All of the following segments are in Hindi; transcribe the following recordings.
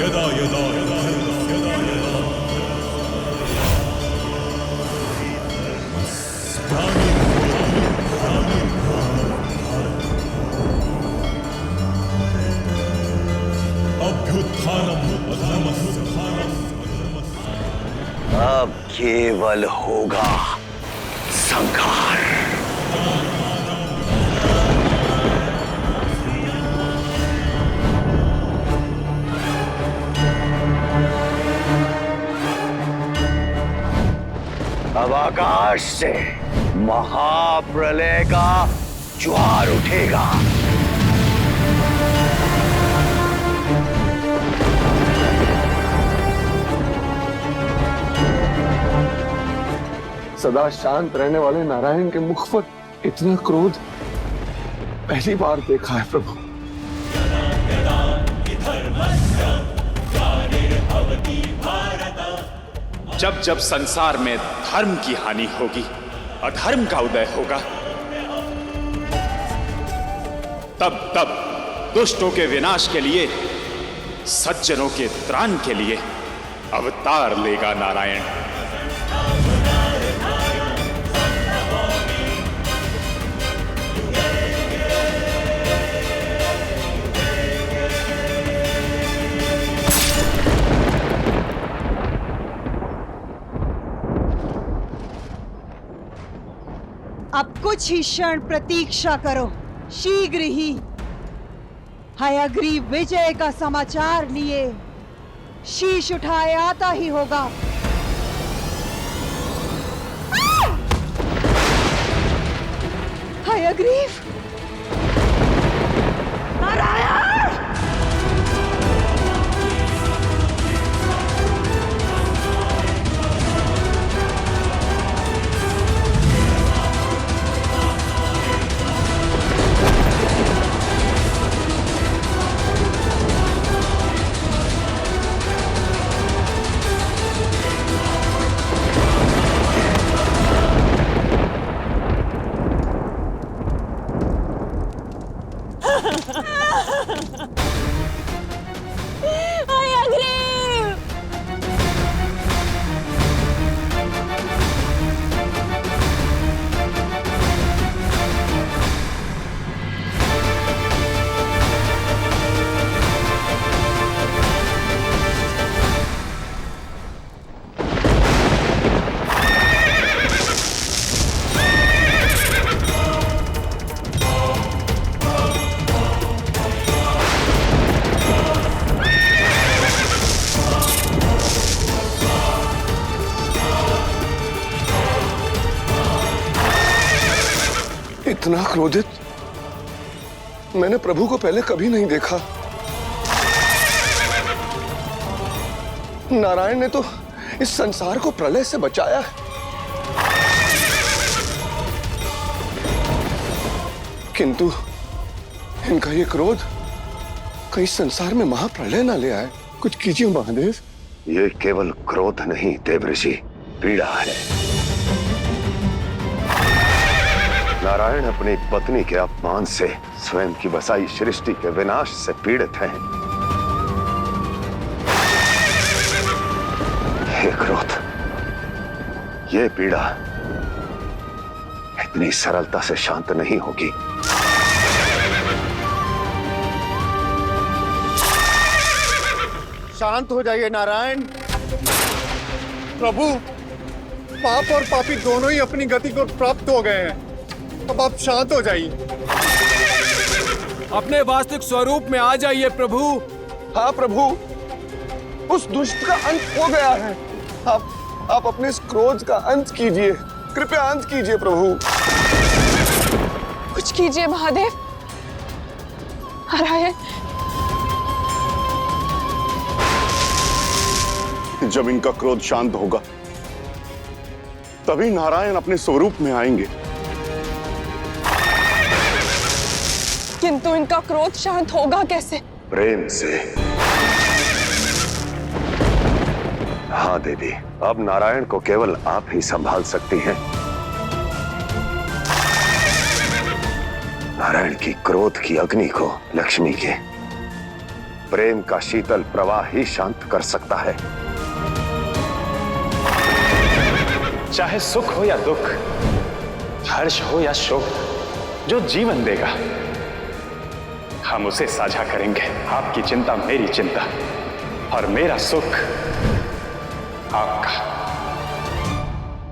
यदा यदा यदा यदा अब केवल होगा संहार। अब आकाश से महाप्रलय का ज्वार उठेगा। सदा शांत रहने वाले नारायण के मुख पर इतना क्रोध पहली बार देखा है प्रभु। जब जब संसार में धर्म की हानि होगी, अधर्म का उदय होगा, तब तब दुष्टों के विनाश के लिए, सज्जनों के त्राण के लिए अवतार लेगा नारायण। अब कुछ ही क्षण प्रतीक्षा करो, शीघ्र ही हयग्रीव विजय का समाचार लिए शीश उठाए आता ही होगा। हयग्रीव, नारायण! इतना क्रोधित मैंने प्रभु को पहले कभी नहीं देखा। नारायण ने तो इस संसार को प्रलय से बचाया है, किंतु इनका ये क्रोध कहीं संसार में महाप्रलय ना ले आए। कुछ कीजिए महादेव। ये केवल क्रोध नहीं देवऋषि, पीड़ा है। नारायण अपनी पत्नी के अपमान से, स्वयं की बसाई सृष्टि के विनाश से पीड़ित हैं। ये क्रोध, ये पीड़ा इतनी सरलता से शांत नहीं होगी। शांत हो जाइए नारायण। प्रभु, पाप और पापी दोनों ही अपनी गति को प्राप्त हो गए हैं। अब आप शांत हो जाइए। अपने वास्तविक स्वरूप में आ जाइए प्रभु। हाँ प्रभु, उस दुष्ट का अंत हो गया है। आप अपने इस क्रोध का अंत कीजिए, कृपया अंत कीजिए प्रभु। कुछ कीजिए महादेव। नारायण, जब इनका क्रोध शांत होगा तभी नारायण अपने स्वरूप में आएंगे। किंतु इनका क्रोध शांत होगा कैसे? प्रेम से। हाँ देवी, अब नारायण को केवल आप ही संभाल सकती हैं। नारायण की क्रोध की अग्नि को लक्ष्मी के प्रेम का शीतल प्रवाह ही शांत कर सकता है। चाहे सुख हो या दुख, हर्ष हो या शोक, जो जीवन देगा हम उसे साझा करेंगे। आपकी चिंता मेरी चिंता और मेरा सुख आपका।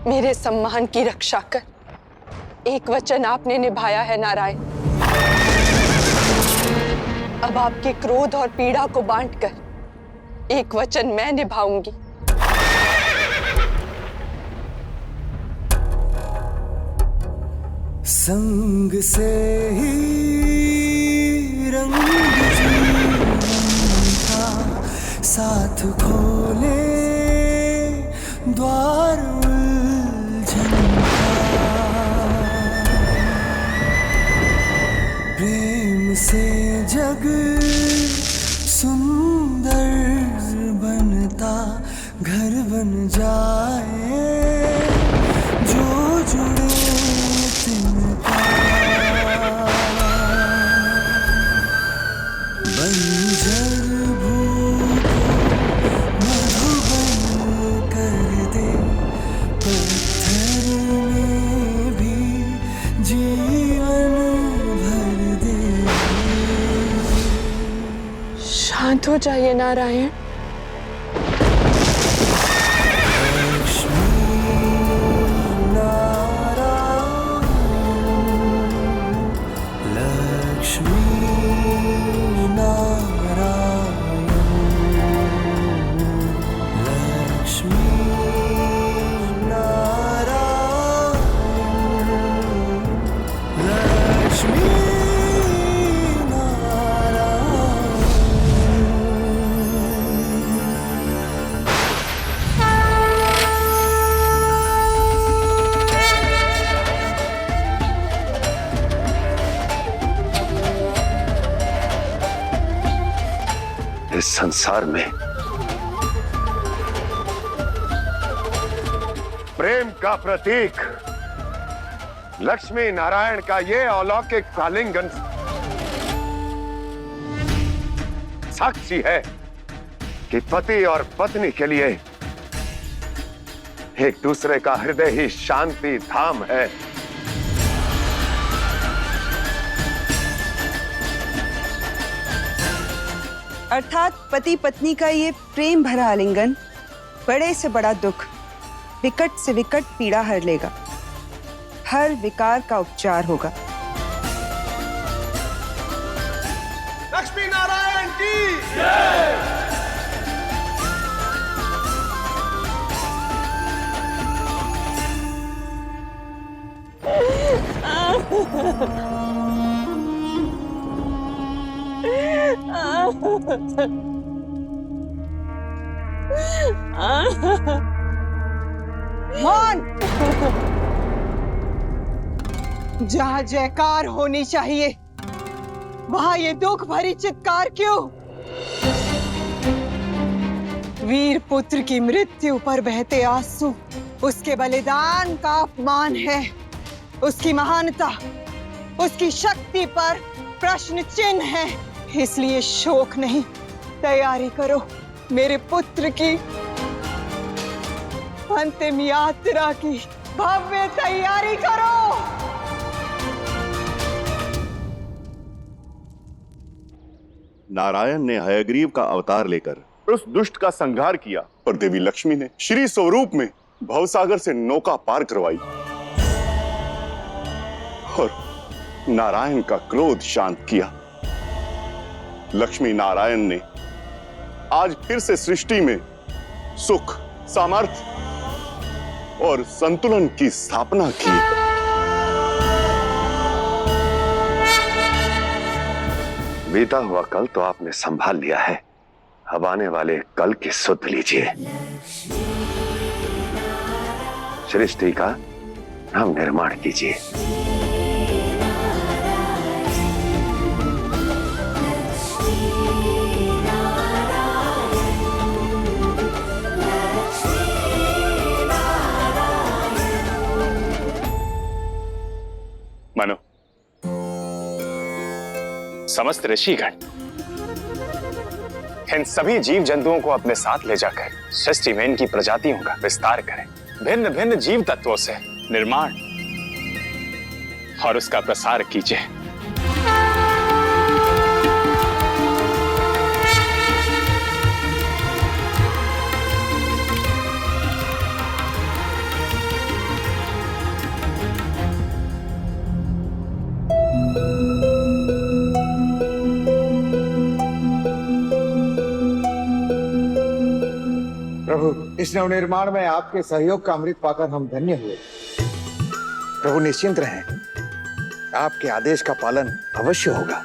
मेरे सम्मान की रक्षा कर एक वचन आपने निभाया है नारायण। अब आपके क्रोध और पीड़ा को बांटकर एक वचन मैं निभाऊंगी। संग से ही रंग जीवन का साथ खोले द्वार उलझन का। प्रेम से जग सुंदर बनता घर बन जाए, जो जुड़े तिनका। बंजर भूमि मधुबन कर दे, पत्थर में भी जीवन भर दे। शांत हो जाइए नारायण। इस संसार में प्रेम का प्रतीक लक्ष्मी नारायण का ये अलौकिक आलिंगन साक्षी है कि पति और पत्नी के लिए एक दूसरे का हृदय ही शांति धाम है। अर्थात पति पत्नी का ये प्रेम भरा आलिंगन बड़े से बड़ा दुख, विकट से विकट पीड़ा हर लेगा, हर विकार का उपचार होगा। लक्ष्मी नारायण की जय। मौन! जहाँ जयकार होनी चाहिए वहाँ ये दुख भरी चित्कार क्यों? वीर पुत्र की मृत्यु पर बहते आंसू उसके बलिदान का अपमान है। उसकी महानता, उसकी शक्ति पर प्रश्न चिन्ह है। इसलिए शोक नहीं, तैयारी करो मेरे पुत्र की अंतिम यात्रा की भव्य तैयारी करो। नारायण ने हयग्रीव का अवतार लेकर उस दुष्ट का संहार किया, और देवी लक्ष्मी ने श्री स्वरूप में भवसागर से नौका पार करवाई और नारायण का क्रोध शांत किया। लक्ष्मी नारायण ने आज फिर से सृष्टि में सुख, सामर्थ्य और संतुलन की स्थापना की। बीता हुआ कल तो आपने संभाल लिया है, अब आने वाले कल की सुध लीजिए। सृष्टि का नव निर्माण कीजिए। मनो, समस्त ऋषिगण इन सभी जीव जंतुओं को अपने साथ ले जाकर सृष्टि में इनकी प्रजातियों का विस्तार करें। भिन्न भिन्न जीव तत्वों से निर्माण और उसका प्रसार कीजिए। प्रभु, इस नवनिर्माण में आपके सहयोग का अमृत पाकर हम धन्य हुए। प्रभु निश्चिंत रहें, आपके आदेश का पालन अवश्य होगा।